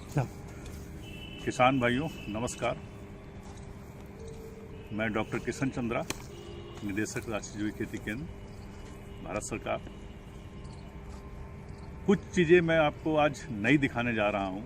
किसान भाइयों नमस्कार। मैं डॉक्टर किशन चंद्रा, निदेशक राष्ट्रीय जैविक खेती केंद्र, भारत सरकार। कुछ चीज़ें मैं आपको आज नई दिखाने जा रहा हूं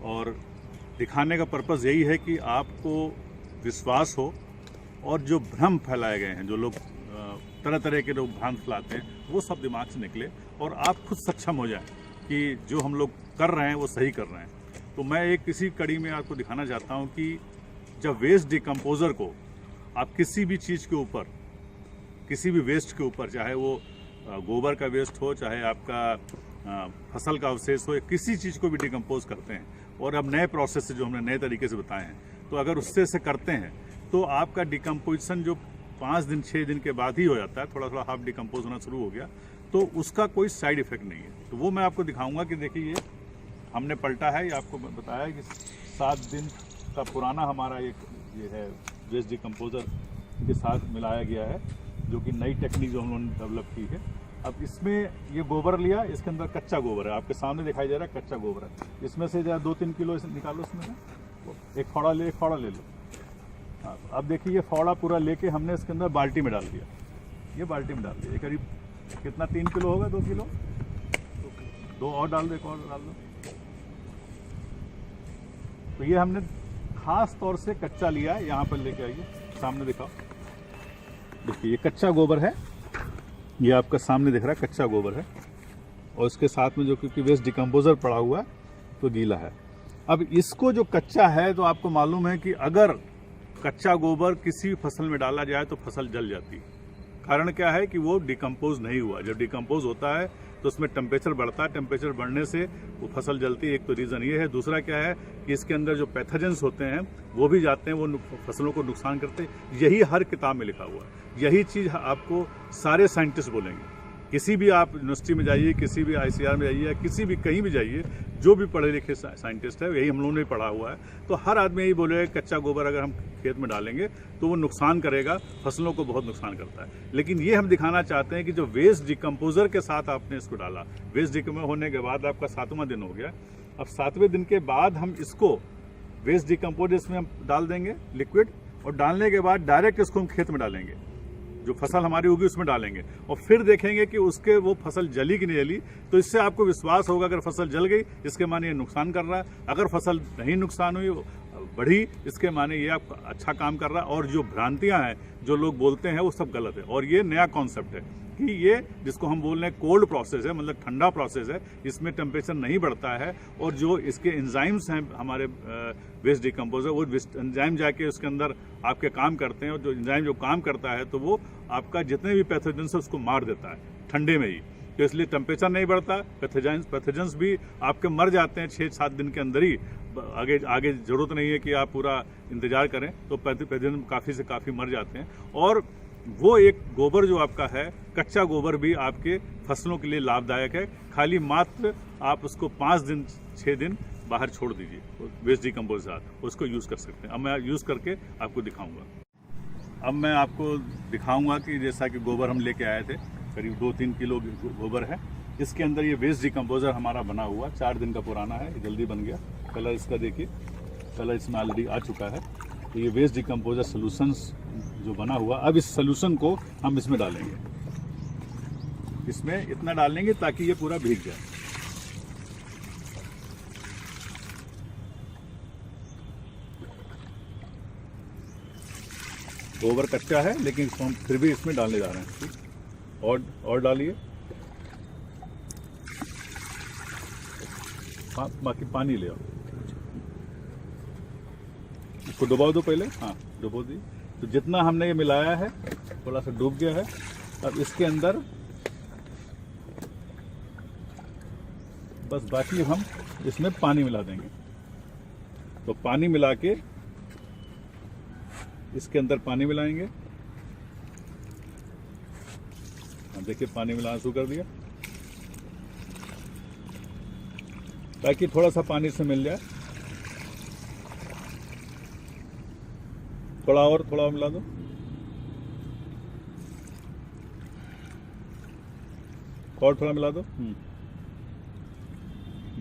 और दिखाने का पर्पज़ यही है कि आपको विश्वास हो और जो भ्रम फैलाए गए हैं, जो लोग तरह तरह के लोग भ्रांत फैलाते हैं, वो सब दिमाग से निकले और आप खुद सक्षम हो जाएं कि जो हम लोग कर रहे हैं वो सही कर रहे हैं। तो मैं एक किसी कड़ी में आपको दिखाना चाहता हूं कि जब वेस्ट डिकम्पोज़र को आप किसी भी चीज़ के ऊपर, किसी भी वेस्ट के ऊपर, चाहे वो गोबर का वेस्ट हो, चाहे आपका फसल का अवशेष हो, या किसी चीज़ को भी डिकम्पोज करते हैं, और अब नए प्रोसेस से जो हमने नए तरीके से बताए हैं, तो अगर उससे से करते हैं तो आपका डिकम्पोजिशन जो 5 दिन 6 दिन के बाद ही हो जाता है, थोड़ा थोड़ा हाफ डिकम्पोज होना शुरू हो गया, तो उसका कोई साइड इफेक्ट नहीं है। तो वो मैं आपको दिखाऊंगा कि देखिए ये हमने पलटा है, ये आपको बताया कि 7 दिन का पुराना हमारा ये है वेस्ट डिकम्पोज़र के साथ मिलाया गया है, जो कि नई टेक्निक जो हम लोगों ने डेवलप की है। अब इसमें ये गोबर लिया, इसके अंदर कच्चा गोबर है, आपके सामने दिखाई दे रहा है कच्चा गोबर है। इसमें से जरा 2-3 किलो निकालो इसमें से, एक फावड़ा ले लो। हाँ, अब देखिए ये फावड़ा पूरा लेके हमने इसके अंदर बाल्टी में डाल दिया, ये बाल्टी में डाल दिया। ये करीब कितना 3 किलो होगा, 2 किलो, 2 और डाल दो, एक और डाल दो। तो ये हमने खास तौर से कच्चा लिया है, यहाँ पर लेके आइए, सामने दिखाओ। देखिए ये कच्चा गोबर है, ये आपका सामने दिख रहा है कच्चा गोबर है, और इसके साथ में जो क्योंकि वेस्ट डिकम्पोज़र पड़ा हुआ है तो गीला है। अब इसको जो कच्चा है, तो आपको मालूम है कि अगर कच्चा गोबर किसी भी फसल में डाला जाए तो फसल जल जाती है। कारण क्या है कि वो डिकम्पोज नहीं हुआ। जब डिकम्पोज होता है तो उसमें टेम्परेचर बढ़ता है, टेम्परेचर बढ़ने से वो फसल जलती है। एक तो रीज़न ये है। दूसरा क्या है कि इसके अंदर जो पैथोजेंस होते हैं वो भी जाते हैं, वो फसलों को नुकसान करते हैं। यही हर किताब में लिखा हुआ है, यही चीज़ आपको सारे साइंटिस्ट बोलेंगे। किसी भी आप यूनिवर्सिटी में जाइए, किसी भी ICR में जाइए, या किसी भी कहीं भी जाइए, जो भी पढ़े लिखे साइंटिस्ट है, यही हम लोगों ने पढ़ा हुआ है। तो हर आदमी यही बोलेगा कच्चा गोबर अगर हम खेत में डालेंगे तो वो नुकसान करेगा, फसलों को बहुत नुकसान करता है। लेकिन ये हम दिखाना चाहते हैं कि जो वेस्ट डिकम्पोज़र के साथ आपने इसको डाला, वेस्ट डिकम्पोज होने के बाद आपका 7वां दिन हो गया। अब 7वें दिन के बाद हम इसको वेस्ट डिकम्पोज इसमें हम डाल देंगे लिक्विड, और डालने के बाद डायरेक्ट इसको हम खेत में डालेंगे, जो फसल हमारी होगी उसमें डालेंगे, और फिर देखेंगे कि उसके वो फसल जली कि नहीं जली। तो इससे आपको विश्वास होगा, अगर फसल जल गई इसके माने ये नुकसान कर रहा है, अगर फसल नहीं नुकसान हुई, बढ़ी, इसके माने ये आप अच्छा काम कर रहा है। और जो भ्रांतियां हैं, जो लोग बोलते हैं, वो सब गलत है। और ये नया कॉन्सेप्ट है कि ये जिसको हम बोल रहे हैं कोल्ड प्रोसेस है, मतलब ठंडा प्रोसेस है, इसमें टेम्परेचर नहीं बढ़ता है, और जो इसके एंजाइम्स हैं हमारे वेस्ट डिकम्पोज़र, वो एंजाइम जाके उसके अंदर आपके काम करते हैं, और जो एंजाइम जो काम करता है तो वो आपका जितने भी पैथोजेंस है उसको मार देता है ठंडे में ही। तो इसलिए टेम्परेचर नहीं बढ़ता, पैथोजेंस भी आपके मर जाते हैं 6-7 दिन के अंदर ही। आगे जरूरत नहीं है कि आप पूरा इंतजार करें, तो पैथोजेंस काफ़ी से काफ़ी मर जाते हैं। और वो एक गोबर जो आपका है, कच्चा गोबर भी आपके फसलों के लिए लाभदायक है। खाली मात्र आप उसको 5 दिन 6 दिन बाहर छोड़ दीजिए वेस्ट डिकम्पोज के साथ, उसको यूज़ कर सकते हैं। अब मैं यूज़ करके आपको दिखाऊंगा। अब मैं आपको दिखाऊंगा कि जैसा कि गोबर हम लेके आए थे, करीब 2-3 किलो गोबर है। इसके अंदर ये वेस्ट डिकम्पोज़र हमारा बना हुआ 4 दिन का पुराना है, जल्दी बन गया। कलर इसका देखिए, कलर इसमें ऑलरेडी आ चुका है। तो ये वेस्ट डिकम्पोज़र सोल्यूशंस जो बना हुआ, अब इस सोल्यूशन को हम इसमें डालेंगे। इसमें इतना डालेंगे ताकि ये पूरा भीग जाए। गोबर कच्चा है लेकिन हम फिर भी इसमें डालने जा रहे हैं। और डालिए, बाकी पानी ले आओ, इसको डुबा दो पहले। हाँ, डुबो दी। तो जितना हमने ये मिलाया है थोड़ा सा डूब गया है। अब इसके अंदर बस बाकी हम इसमें पानी मिला देंगे। तो पानी मिला के इसके अंदर पानी मिलाएंगे। देखिए पानी मिलाना शुरू कर दिया, ताकि थोड़ा सा पानी से मिल जाए। थोड़ा और मिला दो। और थोड़ा मिला दो।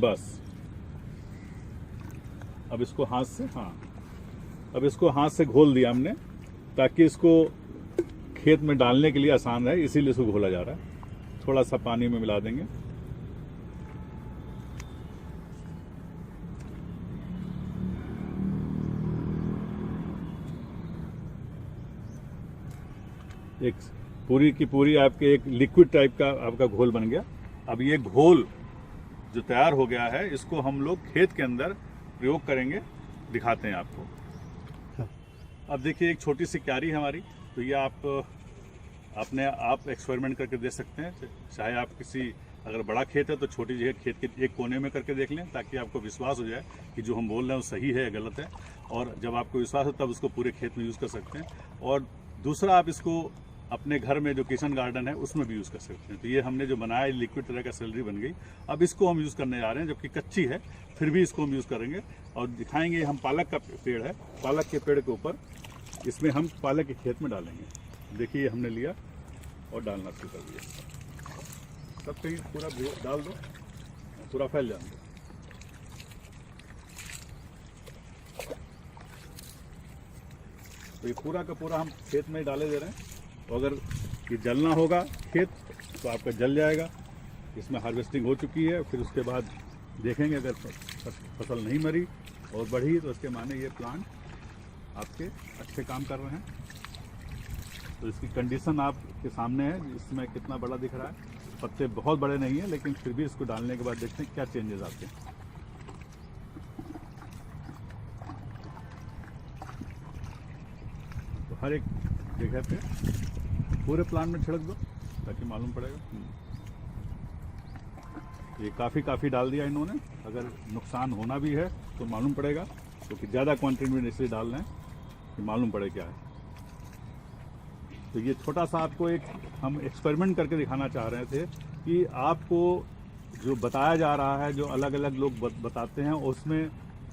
बस अब इसको हाथ से, हाँ, अब इसको हाथ से घोल दिया हमने ताकि इसको खेत में डालने के लिए आसान है, इसीलिए इसको घोला जा रहा है। थोड़ा सा पानी में मिला देंगे। एक पूरी की पूरी आपके एक लिक्विड टाइप का आपका घोल बन गया। अब ये घोल जो तैयार हो गया है इसको हम लोग खेत के अंदर प्रयोग करेंगे, दिखाते हैं आपको। अब देखिए एक छोटी सी क्यारी है हमारी, तो ये आप एक्सपेरिमेंट करके दे सकते हैं। चाहे आप किसी अगर बड़ा खेत है तो छोटी जगह खेत के एक कोने में करके देख लें, ताकि आपको विश्वास हो जाए कि जो हम बोल रहे हैं वो सही है या गलत है। और जब आपको विश्वास हो तब उसको पूरे खेत में यूज़ कर सकते हैं। और दूसरा, आप इसको अपने घर में जो किचन गार्डन है उसमें भी यूज़ कर सकते हैं। तो ये हमने जो बनाया लिक्विड तरह का सेलरी बन गई। अब इसको हम यूज़ करने जा रहे हैं, जबकि कच्ची है फिर भी इसको हम यूज़ करेंगे और दिखाएंगे। हम पालक का पेड़ है, पालक के पेड़ के ऊपर इसमें हम पालक के खेत में डालेंगे। देखिए हमने लिया और डालना शुरू कर दिया। सब कहीं पूरा डाल दो, पूरा फैल जाने दो। तो ये पूरा का पूरा हम खेत में डाले दे रहे हैं। तो अगर ये जलना होगा खेत तो आपका जल जाएगा। इसमें हार्वेस्टिंग हो चुकी है, फिर उसके बाद देखेंगे अगर फसल नहीं मरी और बढ़ी तो उसके माने ये प्लांट आपके अच्छे काम कर रहे हैं। तो इसकी कंडीशन आपके सामने है, इसमें कितना बड़ा दिख रहा है। पत्ते बहुत बड़े नहीं है, लेकिन फिर भी इसको डालने के बाद देखते हैं क्या चेंजेस आते हैं। तो हर एक जगह पे पूरे प्लांट में छिड़क दो ताकि मालूम पड़ेगा। ये काफ़ी डाल दिया इन्होंने। अगर नुकसान होना भी है तो मालूम पड़ेगा, क्योंकि ज़्यादा क्वांटिटी में इसलिए डाल रहे हैं कि मालूम पड़े क्या है। तो ये छोटा सा आपको एक हम एक्सपेरिमेंट करके दिखाना चाह रहे थे कि आपको जो बताया जा रहा है, जो अलग अलग लोग बताते हैं, उसमें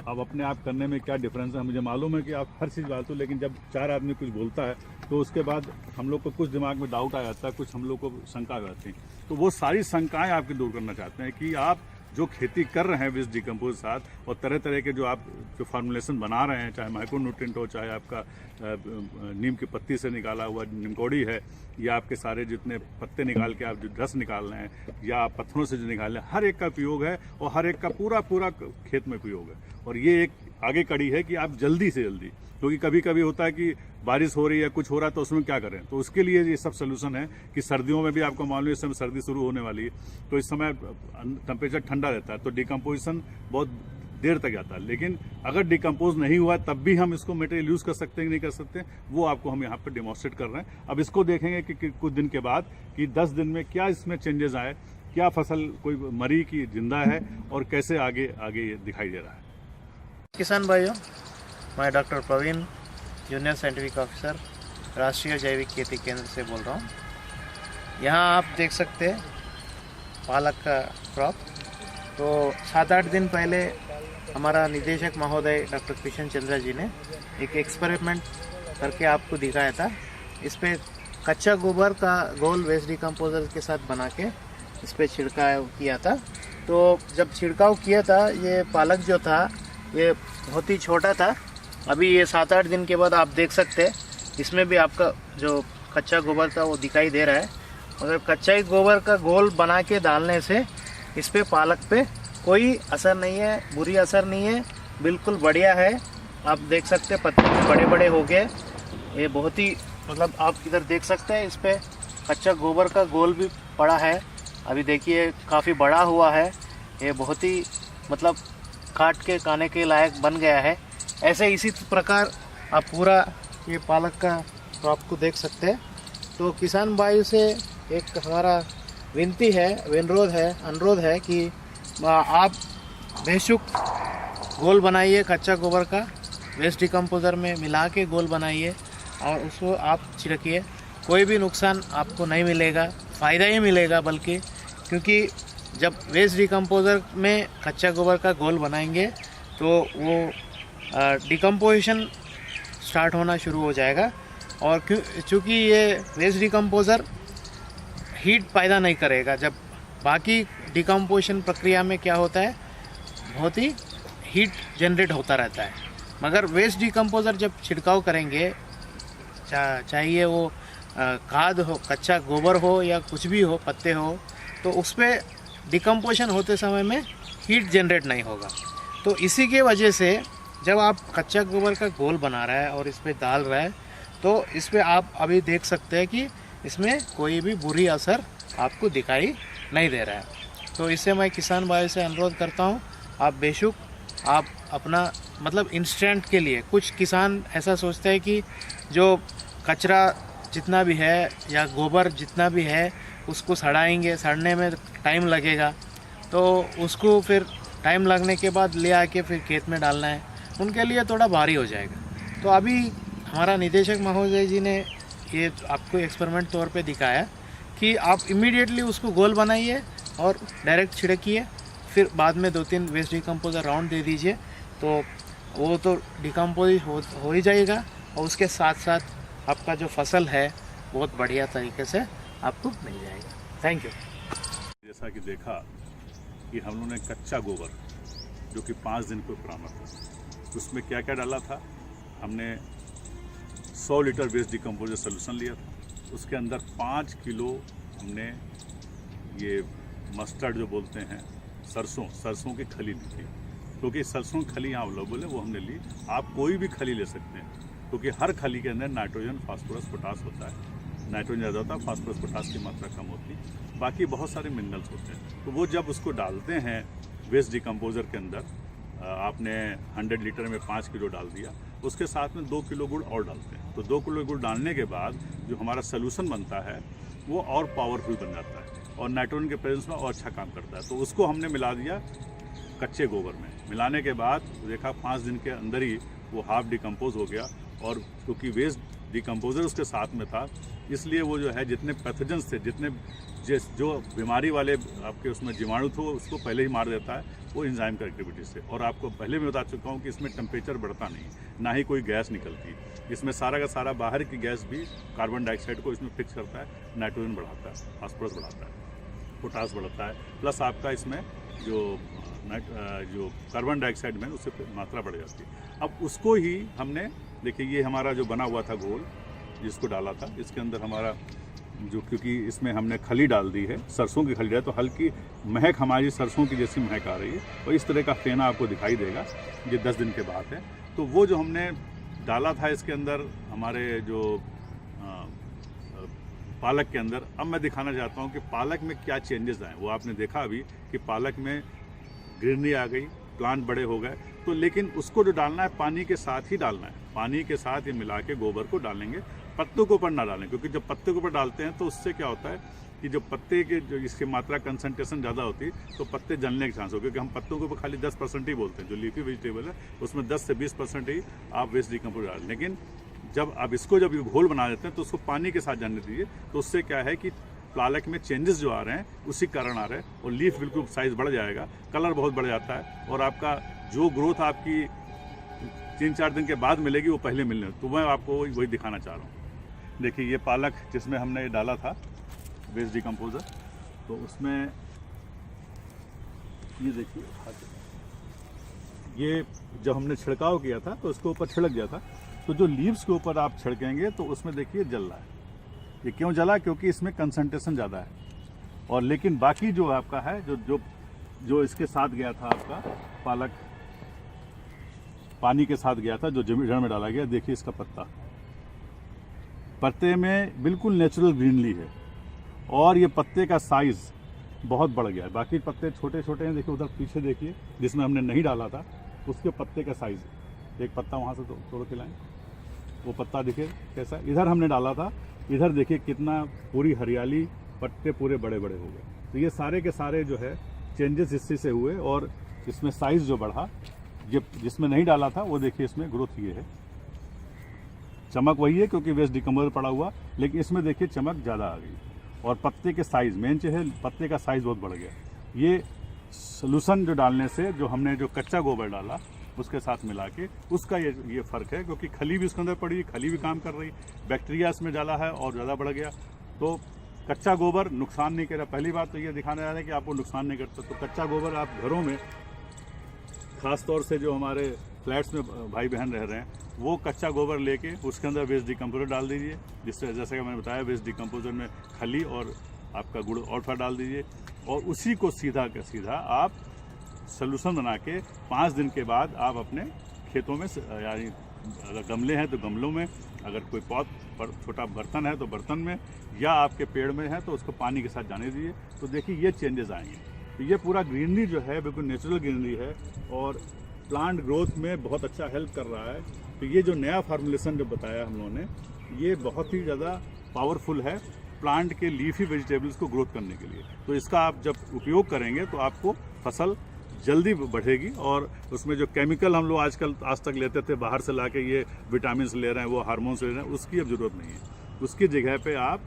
अब अपने आप करने में क्या डिफरेंस है। मुझे मालूम है कि आप हर चीज़ डालते हो, लेकिन जब 4 आदमी कुछ बोलता है तो उसके बाद हम लोग को कुछ दिमाग में डाउट आ जाता है, कुछ हम लोग को शंका आ जाती है। तो वो सारी शंकाएं आपकी दूर करना चाहते हैं कि आप जो खेती कर रहे हैं वेस्ट डिकम्पोज साथ, और तरह तरह के जो आप जो फार्मुलेशन बना रहे हैं, चाहे माइक्रोन्यूट्रिएंट हो, चाहे आपका नीम की पत्ती से निकाला हुआ निमकोड़ी है, या आपके सारे जितने पत्ते निकाल के आप जो रस निकाल रहे हैं, या आप पत्थरों से जो निकाल रहे हैं, हर एक का उपयोग है और हर एक का पूरा खेत में उपयोग है। और ये एक आगे कड़ी है कि आप जल्दी से जल्दी, क्योंकि कभी कभी होता है कि बारिश हो रही है, कुछ हो रहा है, तो उसमें क्या करें। तो उसके लिए ये सब सोल्यूशन है कि सर्दियों में भी आपको मालूम है इस समय सर्दी शुरू होने वाली है, तो इस समय टेम्परेचर ठंडा रहता है, तो डिकम्पोजिशन बहुत देर तक जाता है। लेकिन अगर डिकम्पोज नहीं हुआ तब भी हम इसको मटेरियल यूज़ कर सकते हैं कि नहीं कर सकते, वो आपको हम यहाँ पर डेमोन्स्ट्रेट कर रहे हैं। अब इसको देखेंगे कि कुछ दिन के बाद कि 10 दिन में क्या इसमें चेंजेस आए, क्या फसल कोई मरी की जिंदा है, और कैसे आगे ये दिखाई दे रहा है। किसान भाइयों, मैं doctor Praveen, junior scientific officer, राष्ट्रीय जैविक खेती केंद्र से बोल रहा हूँ। यहाँ आप देख सकते हैं पालक का क्रॉप। तो 7-8 दिन पहले हमारा निदेशक महोदय डॉक्टर किशन चंद्रा जी ने एक एक्सपेरिमेंट करके आपको दिखाया था। इस पे कच्चा गोबर का घोल वेस्ट डिकम्पोजर के साथ बना के इस पर छिड़काव किया था। तो जब छिड़काव किया था, ये पालक जो था ये बहुत ही छोटा था। अभी ये 7-8 दिन के बाद आप देख सकते हैं इसमें भी आपका जो कच्चा गोबर था वो दिखाई दे रहा है। मगर कच्चा ही गोबर का घोल बना के डालने से इस पे पालक पे कोई असर नहीं है, बुरी असर नहीं है, बिल्कुल बढ़िया है। आप देख सकते हैं पत्ते भी बड़े बड़े हो गए। ये बहुत ही मतलब आप इधर देख सकते हैं, इस पे कच्चा गोबर का घोल भी पड़ा है। अभी देखिए काफ़ी बड़ा हुआ है, ये बहुत ही मतलब काट के खाने के लायक बन गया है। ऐसे इसी प्रकार आप पूरा ये पालक का क्रॉप को देख सकते हैं। तो किसान भाई से एक हमारा विनती है, अनुरोध है कि आप बेशुक घोल बनाइए, कच्चा गोबर का वेस्ट डिकम्पोजर में मिला के घोल बनाइए और उसको आप छिड़किए। कोई भी नुकसान आपको नहीं मिलेगा, फ़ायदा ही मिलेगा बल्कि, क्योंकि जब वेस्ट डिकम्पोजर में कच्चा गोबर का घोल बनाएंगे तो वो डिकम्पोजिशन स्टार्ट होना शुरू हो जाएगा। और चूँकि ये वेस्ट डिकम्पोजर हीट पैदा नहीं करेगा, जब बाकी डिकम्पोजिशन प्रक्रिया में क्या होता है, बहुत ही हीट जनरेट होता रहता है। मगर वेस्ट डिकम्पोज़र जब छिड़काव करेंगे, चाहिए वो खाद हो, कच्चा गोबर हो या कुछ भी हो, पत्ते हो, तो उस पर डिकम्पोजिशन होते समय में हीट जनरेट नहीं होगा। तो इसी के वजह से जब आप कच्चा गोबर का घोल बना रहा है और इस पर डाल रहा है, तो इस पर आप अभी देख सकते हैं कि इसमें कोई भी बुरी असर आपको दिखाई नहीं दे रहा है। तो इससे मैं किसान भाई से अनुरोध करता हूँ, आप बेशक आप अपना मतलब इंस्टेंट के लिए, कुछ किसान ऐसा सोचते हैं कि जो कचरा जितना भी है या गोबर जितना भी है उसको सड़ाएंगे, सड़ने में टाइम लगेगा, तो उसको फिर टाइम लगने के बाद ले आके फिर खेत में डालना है, उनके लिए थोड़ा भारी हो जाएगा। तो अभी हमारा निदेशक महोदय जी ने ये आपको एक्सपेरिमेंट तौर पे दिखाया कि आप इमीडिएटली उसको गोल बनाइए और डायरेक्ट छिड़किए, फिर बाद में 2-3 वेस्ट डिकम्पोजर राउंड दे दीजिए, तो वो तो डिकम्पोज हो ही जाएगा और उसके साथ साथ आपका जो फसल है बहुत बढ़िया तरीके से आपको मिल जाएगा। Thank you. जैसा कि देखा कि हम लोगों ने कच्चा गोबर जो कि 5 दिन को पुराना था, उसमें क्या क्या डाला था। हमने 100 लीटर वेस्ट डिकम्पोजर सोल्यूशन लिया था, उसके अंदर 5 किलो हमने ये मस्टर्ड जो बोलते हैं सरसों की खली ली थी, क्योंकि सरसों की खली यहाँ अवेलेबल है, वो हमने ली। आप कोई भी खली ले सकते हैं, क्योंकि हर खली के अंदर नाइट्रोजन, फास्फोरस, पोटास होता है। नाइट्रोजन ज़्यादा होता है, फास्फोरस पोटास की मात्रा कम होती है, बाकी बहुत सारे मिनरल्स होते हैं। तो वो जब उसको डालते हैं वेस्ट डिकम्पोजर के अंदर, आपने 100 लीटर में 5 किलो डाल दिया, उसके साथ में 2 किलो गुड़ और डालते हैं। तो 2 किलो गुड़ डालने के बाद जो हमारा सोल्यूशन बनता है वो और पावरफुल बन जाता है और नाइट्रोजन के प्रेजेंस में और अच्छा काम करता है। तो उसको हमने मिला दिया कच्चे गोबर में। मिलाने के बाद देखा 5 दिन के अंदर ही वो हाफ डिकम्पोज हो गया, और क्योंकि वेस्ट डिकम्पोजर उसके साथ में था, इसलिए वो जो है जितने पैथोजेंस थे, जितने जो बीमारी वाले आपके उसमें जीवाणु थे, उसको पहले ही मार देता है वो एंजाइम की एक्टिविटी से। और आपको पहले भी बता चुका हूँ कि इसमें टेम्परेचर बढ़ता नहीं, ना ही कोई गैस निकलती। इसमें सारा का सारा बाहर की गैस भी कार्बन डाइऑक्साइड को इसमें फिक्स करता है, नाइट्रोजन बढ़ाता है, फास्फोरस बढ़ाता है, पोटास बढ़ाता है, प्लस आपका इसमें जो कार्बन डाइऑक्साइड में उससे मात्रा बढ़ जाती है। अब उसको ही हमने देखिए, ये हमारा जो बना हुआ था घोल जिसको डाला था, इसके अंदर हमारा जो, क्योंकि इसमें हमने खली डाल दी है, सरसों की खली डाली, तो हल्की महक हमारी सरसों की जैसी महक आ रही है और इस तरह का फेना आपको दिखाई देगा। ये 10 दिन के बाद है। तो वो जो हमने डाला था इसके अंदर हमारे जो पालक के अंदर, अब मैं दिखाना चाहता हूँ कि पालक में क्या चेंजेस आए। वो आपने देखा अभी कि पालक में ग्रीनरी आ गई, प्लांट बड़े हो गए। तो लेकिन उसको जो डालना है पानी के साथ ही डालना है, पानी के साथ ये मिला के गोबर को डालेंगे, पत्तों के ऊपर ना डालें, क्योंकि जब पत्ते के ऊपर डालते हैं तो उससे क्या होता है कि जो पत्ते के जो इसकी मात्रा कंसंट्रेशन ज़्यादा होती है तो पत्ते जलने के चांस हो, क्योंकि हम पत्तों के ऊपर खाली 10% ही बोलते हैं। जो लीफी वेजिटेबल है उसमें 10 से 20% ही आप वेस्ट डिकम्पोज डालें। लेकिन जब आप इसको जब घोल बना देते हैं तो उसको पानी के साथ जाने दीजिए, तो उससे क्या है कि पालक में चेंजेस जो आ रहे हैं उसी कारण आ रहे हैं, और लीफ बिल्कुल साइज़ बढ़ जाएगा, कलर बहुत बढ़ जाता है, और आपका जो ग्रोथ आपकी 3-4 दिन के बाद मिलेगी वो पहले मिलने। तो मैं आपको वही दिखाना चाह रहा हूँ। देखिए ये पालक जिसमें हमने डाला था वेस्ट डिकम्पोजर, तो उसमें ये देखिए, ये जब हमने छिड़काव किया था तो उसके ऊपर छिड़क गया था, तो जो लीव्स के ऊपर आप छिड़केंगे तो उसमें देखिए जल रहा है। ये क्यों जला? क्योंकि इसमें कंसंट्रेशन ज़्यादा है। और लेकिन बाकी जो आपका है, जो इसके साथ गया था, आपका पालक पानी के साथ गया था, जो जड़ में डाला गया, देखिए इसका पत्ते में बिल्कुल नेचुरल ग्रीनली है, और ये पत्ते का साइज़ बहुत बढ़ गया है। बाकी पत्ते छोटे छोटे हैं, देखिए उधर पीछे देखिए जिसमें हमने नहीं डाला था उसके पत्ते का साइज़, एक पत्ता वहाँ से तोड़ के लाएं, वो पत्ता देखिए कैसा। इधर हमने डाला था, इधर देखिए कितना पूरी हरियाली, पत्ते पूरे बड़े बड़े हो गए। तो ये सारे के सारे जो है चेंजेस इसी से हुए, और इसमें साइज़ जो बढ़ा, जिसमें नहीं डाला था वो देखिए इसमें ग्रोथ ये है। चमक वही है क्योंकि वेस्ट डिकम्पोजर पड़ा हुआ, लेकिन इसमें देखिए चमक ज़्यादा आ गई, और पत्ते के साइज़ मेन चीज़ है, पत्ते का साइज़ बहुत बढ़ गया। ये सोल्यूशन जो डालने से, जो हमने जो कच्चा गोबर डाला उसके साथ मिला के, उसका ये फ़र्क है, क्योंकि खली भी उसके अंदर पड़ी, खली भी काम कर रही, बैक्टीरिया इसमें डाला है और ज़्यादा बढ़ गया। तो कच्चा गोबर नुकसान नहीं कर रहा। पहली बात तो ये दिखाना जा रहा है कि आपको नुकसान नहीं करता। तो कच्चा गोबर आप घरों में खास तौर से जो हमारे फ्लैट्स में भाई बहन रह रहे हैं, वो कच्चा गोबर लेके उसके अंदर वेस्ट डिकम्पोजर डाल दीजिए, जिससे जैसा कि मैंने बताया वेस्ट डिकम्पोजर में खली और आपका गुड़ और फा डाल दीजिए, और उसी को सीधा का सीधा आप सलूशन बना के 5 दिन के बाद आप अपने खेतों में, यानी अगर गमले हैं तो गमलों में, अगर कोई पौध पर छोटा बर्तन है तो बर्तन में, या आपके पेड़ में है तो उसको पानी के साथ जाने दीजिए। तो देखिए ये चेंजेस आएंगे। तो ये पूरा ग्रीनरी जो है बिल्कुल नेचुरल ग्रीनरी है और प्लांट ग्रोथ में बहुत अच्छा हेल्प कर रहा है। तो ये जो नया फार्मूलेशन जो बताया हम लोगों ने, ये बहुत ही ज़्यादा पावरफुल है प्लांट के लीफी वेजिटेबल्स को ग्रोथ करने के लिए। तो इसका आप जब उपयोग करेंगे तो आपको फसल जल्दी बढ़ेगी, और उसमें जो केमिकल हम लोग आज तक लेते थे बाहर से लाके, ये विटामिन ले रहे हैं, वो हार्मोन्स ले रहे हैं, उसकी अब ज़रूरत नहीं है। उसकी जगह पे आप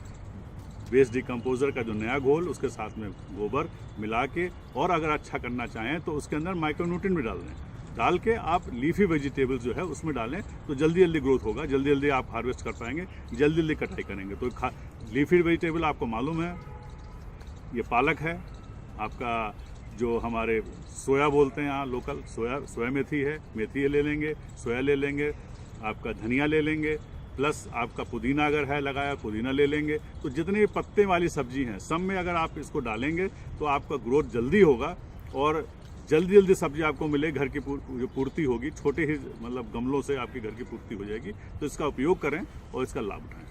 वेस्ट डिकम्पोजर का जो नया घोल, उसके साथ में गोबर मिला के, और अगर अच्छा करना चाहें तो उसके अंदर माइक्रोन्यूट्रिएंट भी डाल के आप लीफी वेजिटेबल्स जो है उसमें डालें, तो जल्दी जल्दी ग्रोथ होगा, जल्दी जल्दी आप हार्वेस्ट कर पाएंगे, जल्दी जल्दी कटाई करेंगे। तो लीफी वेजिटेबल आपको मालूम है, ये पालक है, आपका जो हमारे सोया बोलते हैं यहाँ लोकल, सोया मेथी है, मेथी ले लेंगे, सोया ले लेंगे, आपका धनिया ले लेंगे, प्लस आपका पुदीना अगर है लगाया, पुदीना ले लेंगे। तो जितनी पत्ते वाली सब्जी हैं सब में अगर आप इसको डालेंगे तो आपका ग्रोथ जल्दी होगा, और जल्दी जल्दी सब्जी आपको मिले, घर की जो पूर्ति होगी, छोटे ही मतलब गमलों से आपके घर की पूर्ति हो जाएगी। तो इसका उपयोग करें और इसका लाभ उठाएं।